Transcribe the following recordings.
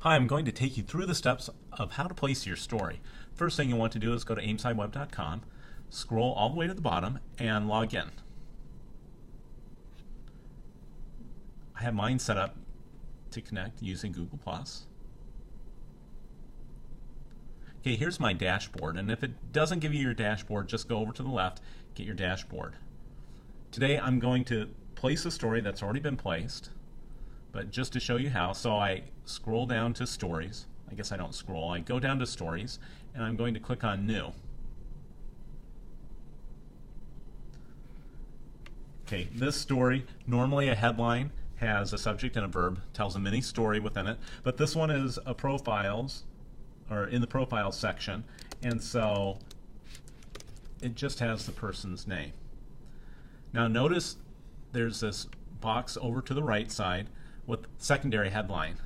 Hi, I'm going to take you through the steps of how to place your story. First thing you want to do is go to aimsideweb.com, scroll all the way to the bottom, and log in. I have mine set up to connect using Google+. Okay, here's my dashboard, and if it doesn't give you your dashboard, just go over to the left, get your dashboard. Today I'm going to place a story that's already been placed, but just to show you how, so I scroll down to Stories. I guess I don't scroll, I go down to Stories, and I'm going to click on New. Okay, this story, normally a headline has a subject and a verb, tells a mini story within it, but this one is a profiles, or in the profiles section, and so it just has the person's name. Now notice there's this box over to the right side with secondary headline,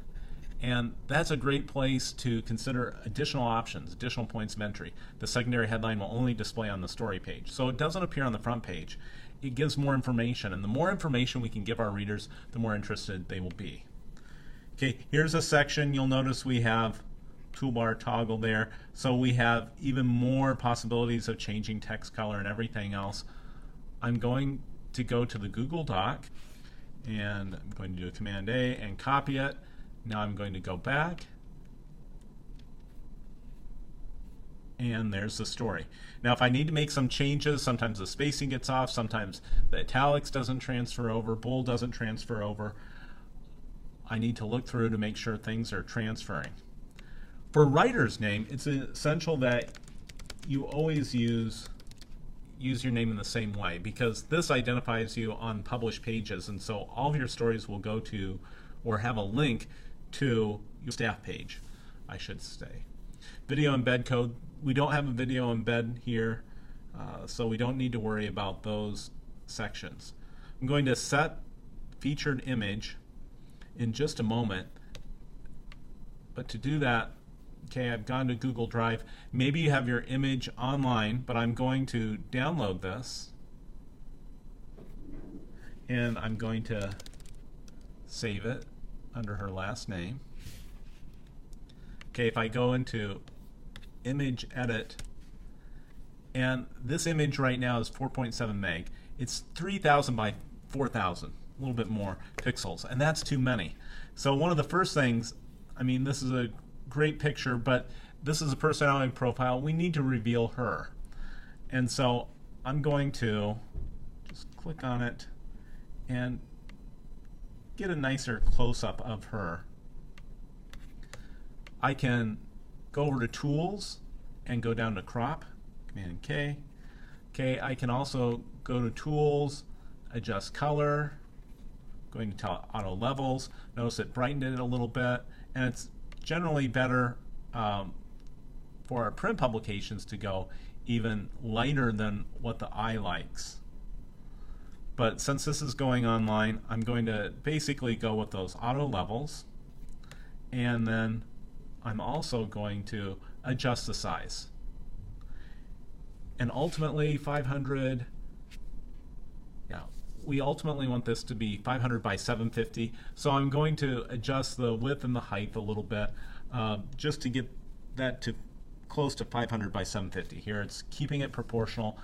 and that's a great place to consider additional options, additional points of entry. The secondary headline will only display on the story page, so it doesn't appear on the front page. It gives more information, and the more information we can give our readers, the more interested they will be. Okay, here's a section. You'll notice we have toolbar toggle there, so we have even more possibilities of changing text color and everything else. I'm going to go to the Google Doc, and I'm going to do a Command A and copy it. Now I'm going to go back, and there's the story. Now if I need to make some changes, sometimes the spacing gets off, sometimes the italics doesn't transfer over, bold doesn't transfer over. I need to look through to make sure things are transferring. For writer's name, it's essential that you always use your name in the same way, because this identifies you on published pages, and so all of your stories will go to or have a link to your staff page, I should say. Video embed code, we don't have a video embed here, so we don't need to worry about those sections. I'm going to set featured image in just a moment, but to do that, okay, I've gone to Google Drive. Maybe you have your image online, but I'm going to download this, and I'm going to save it under her last name. Okay, if I go into image edit, and this image right now is 4.7 meg. It's 3,000 by 4,000, a little bit more pixels, and that's too many. So one of the first things, I mean, this is a great picture, but this is a personality profile. We need to reveal her. And so I'm going to just click on it and get a nicer close-up of her. I can go over to Tools and go down to Crop, Command K. Okay, I can also go to Tools, adjust color, going to tell auto levels. Notice it brightened it a little bit, and it's generally better for our print publications to go even lighter than what the eye likes. But since this is going online, I'm going to basically go with those auto levels, and then I'm also going to adjust the size. And ultimately 500, we ultimately want this to be 500 by 750, so I'm going to adjust the width and the height a little bit just to get that to close to 500 by 750. Here it's keeping it proportional.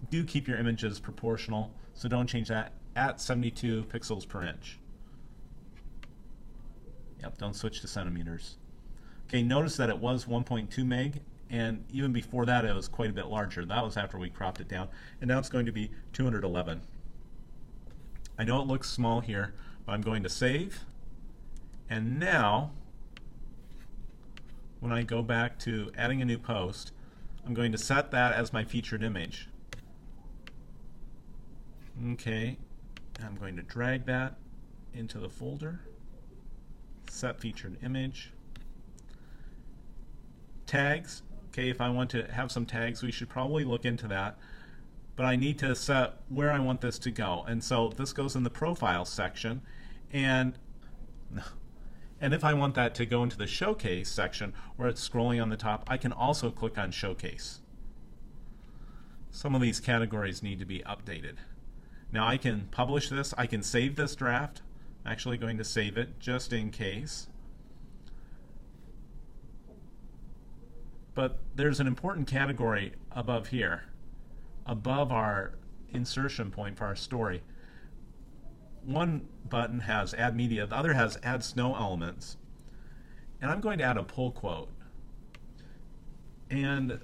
Do keep your images proportional, so don't change that at 72 pixels per inch. Yep, don't switch to centimeters. Okay, notice that it was 1.2 meg, and even before that it was quite a bit larger. That was after we cropped it down, and now it's going to be 211. I know it looks small here, but I'm going to save, and now when I go back to adding a new post, I'm going to set that as my featured image. Okay, I'm going to drag that into the folder, set featured image. Tags, okay, if I want to have some tags, we should probably look into that. But I need to set where I want this to go. And so this goes in the profile section, and if I want that to go into the showcase section where it's scrolling on the top, I can also click on showcase. Some of these categories need to be updated. Now I can publish this, I can save this draft. I'm actually going to save it just in case. But there's an important category above here, above our insertion point for our story. One button has add media, the other has add snow elements. And I'm going to add a pull quote. And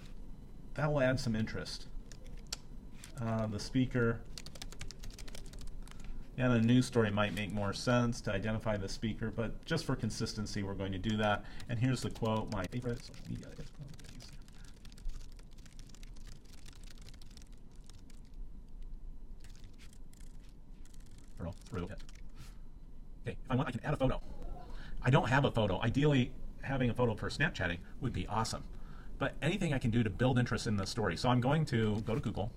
that will add some interest. The speaker, and a news story might make more sense to identify the speaker, but just for consistency we're going to do that. And here's the quote, my favorite social media is. Through it. Okay, if I want, I can add a photo. I don't have a photo. Ideally, having a photo for Snapchatting would be awesome. But anything I can do to build interest in the story. So I'm going to go to Google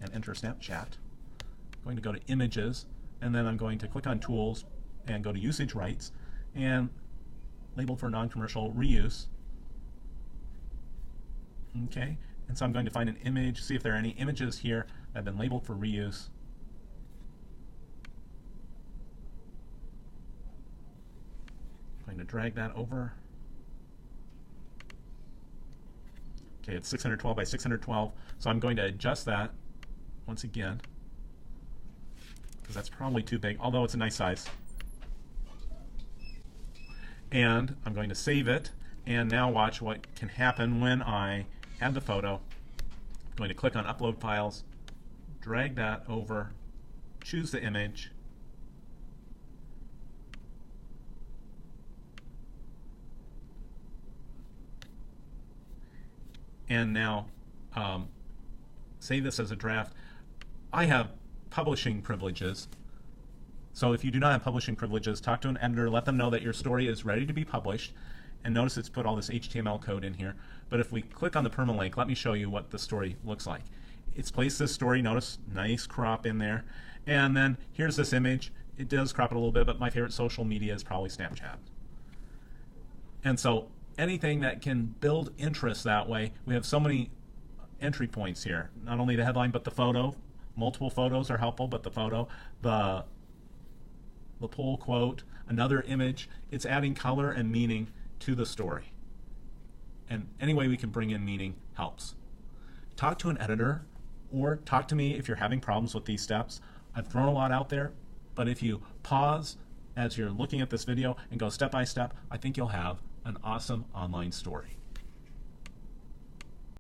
and enter Snapchat. I'm going to go to Images, and then I'm going to click on Tools and go to Usage Rights and label for non-commercial reuse. Okay, and so I'm going to find an image, see if there are any images here that have been labeled for reuse. I'm going to drag that over. Okay, it's 612 by 612, so I'm going to adjust that once again, because that's probably too big, although it's a nice size. And I'm going to save it, and now watch what can happen when I add the photo. I'm going to click on Upload Files, drag that over, choose the image, and now save this as a draft. I have publishing privileges, so if you do not have publishing privileges, talk to an editor, let them know that your story is ready to be published, and notice it's put all this HTML code in here. But if we click on the permalink, let me show you what the story looks like. It's placed this story, notice nice crop in there, and then here's this image. It does crop it a little bit, but my favorite social media is probably Snapchat. And so anything that can build interest that way, we have so many entry points here. Not only the headline, but the photo. Multiple photos are helpful, but the photo, the pull quote, another image. It's adding color and meaning to the story. And any way we can bring in meaning helps. Talk to an editor, or talk to me if you're having problems with these steps. I've thrown a lot out there, but if you pause as you're looking at this video and go step by step, I think you'll have an awesome online story.